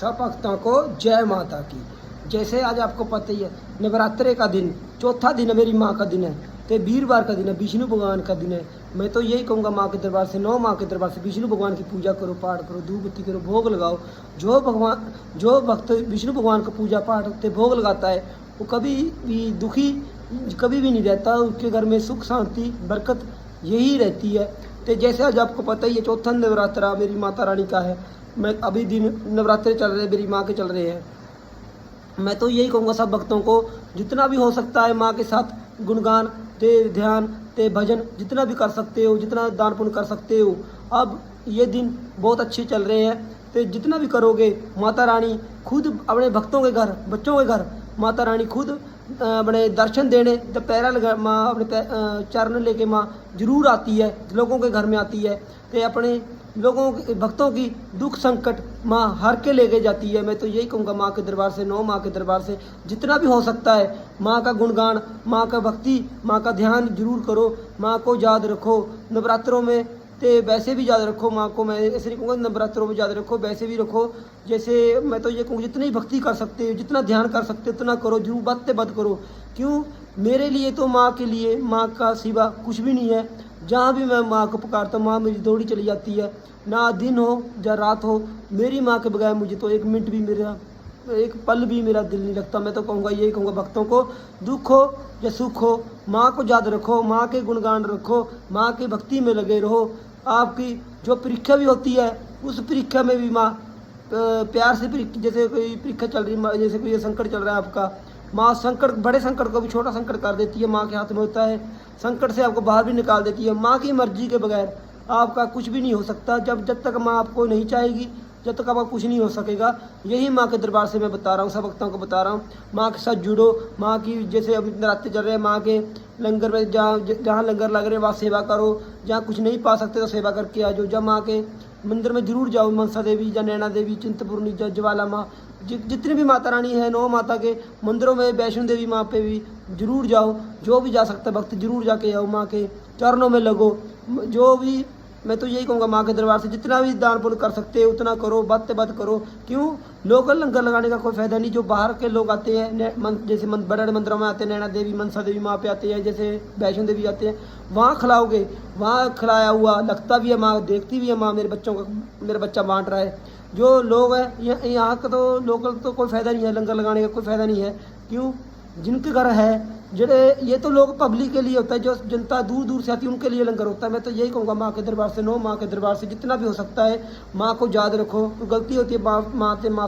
सब भक्तों को जय माता की। जैसे आज आपको पता ही है, नवरात्रे का दिन चौथा दिन है, मेरी माँ का दिन है, तो वीरवार का दिन है, विष्णु भगवान का दिन है। मैं तो यही कहूँगा माँ के दरबार से, 9 माँ के दरबार से विष्णु भगवान की पूजा करो, पाठ करो, धूप बत्ती करो, भोग लगाओ। जो भक्त विष्णु भगवान का पूजा पाठ होते भोग लगाता है, वो कभी भी दुखी कभी भी नहीं रहता। उसके घर में सुख शांति बरकत यही रहती है। तो जैसे आज आपको पता ही है, चौथा नवरात्रा मेरी माता रानी का है। मैं अभी दिन नवरात्रे चल रहे हैं, मेरी माँ के चल रहे हैं। मैं तो यही कहूँगा सब भक्तों को जितना भी हो सकता है माँ के साथ गुणगान ते ध्यान ते भजन जितना भी कर सकते हो, जितना दान पुण्य कर सकते हो। अब ये दिन बहुत अच्छे चल रहे हैं, तो जितना भी करोगे माता रानी खुद अपने भक्तों के घर, बच्चों के घर माता रानी खुद अपने दर्शन देने जब पैरा लगा माँ अपने चरण लेके माँ जरूर आती है, लोगों के घर में आती है। तो अपने लोगों के भक्तों की दुख संकट माँ हर के लेके जाती है। मैं तो यही कहूँगा माँ के दरबार से, 9 माँ के दरबार से जितना भी हो सकता है माँ का गुणगान, माँ का भक्ति, माँ का ध्यान जरूर करो। माँ को याद रखो नवरात्रों में, तो वैसे भी याद रखो माँ को। मैं ऐसे नहीं कहूँगा नवरात्रों में याद रखो, वैसे भी रखो। जैसे मैं तो ये कहूँ जितनी भक्ति कर सकते हो, जितना ध्यान कर सकते हो उतना करो, जरूर बद बद करो। क्यों? मेरे लिए तो माँ के लिए, माँ का सिवा कुछ भी नहीं है। जहाँ भी मैं माँ को पुकारता हूँ माँ मेरी दौड़ी चली जाती है। ना दिन हो या रात हो, मेरी माँ के बगैर मुझे तो एक मिनट भी, मेरा एक पल भी मेरा दिल नहीं लगता। मैं तो कहूँगा यही कहूँगा भक्तों को, दुख हो या सुख हो माँ को याद रखो, माँ के गुणगान रखो, माँ की भक्ति में लगे रहो। आपकी जो परीक्षा भी होती है उस परीक्षा में भी माँ प्यार से जैसे कोई परीक्षा चल रही है, जैसे कोई संकट चल रहा है आपका, माँ संकट, बड़े संकट को भी छोटा संकट कर देती है। माँ के हाथ में होता है, संकट से आपको बाहर भी निकाल देती है। माँ की मर्जी के बगैर आपका कुछ भी नहीं हो सकता। जब तक माँ आपको नहीं चाहेगी, जब तक आपका कुछ नहीं हो सकेगा। यही माँ के दरबार से मैं बता रहा हूँ, सब भक्तों को बता रहा हूँ। माँ के साथ जुड़ो, माँ की जैसे अभी नवरात्रे चल रहे हैं, माँ के लंगर में जहाँ लंगर लग रहे हैं वहाँ सेवा करो। जहाँ कुछ नहीं पा सकते तो सेवा करके आ जाओ। जब माँ के मंदिर में जरूर जाओ, मनसा देवी या नैना देवी, चिंतपूर्णी, ज्वाला माँ, जितनी भी माता रानी है 9 माता के मंदिरों में, वैष्णो देवी माँ पे भी जरूर जाओ। जो भी जा सकता है भक्त जरूर जाके आओ, माँ के चरणों में लगो। जो भी मैं तो यही कहूँगा माँ के दरबार से जितना भी दान पुण्य कर सकते हो उतना करो, बद करो। क्यों? लोकल लंगर लगाने का कोई फायदा नहीं। जो बाहर के लोग आते हैं, जैसे बड़े बड़े मंदिरों में आते हैं, नैना देवी, मनसा देवी माँ पे आते हैं, जैसे वैष्णो देवी आते हैं, वहाँ खिलाओगे, वहाँ खिलाया हुआ लगता भी है माँ, देखती भी है माँ। मेरे बच्चों का, मेरा बच्चा बांट रहा है। जो लोग हैं यहाँ का तो लोकल तो कोई फ़ायदा नहीं है, लंगर लगाने का कोई फ़ायदा नहीं है। क्यों? जिनके घर है जड़े, ये तो लोग पब्लिक के लिए होता है, जो जनता दूर दूर से आती है उनके लिए लंगर होता है। मैं तो यही कहूँगा माँ के दरबार से, 9 माँ के दरबार से जितना भी हो सकता है माँ को याद रखो। गलती होती है माँ से, माँ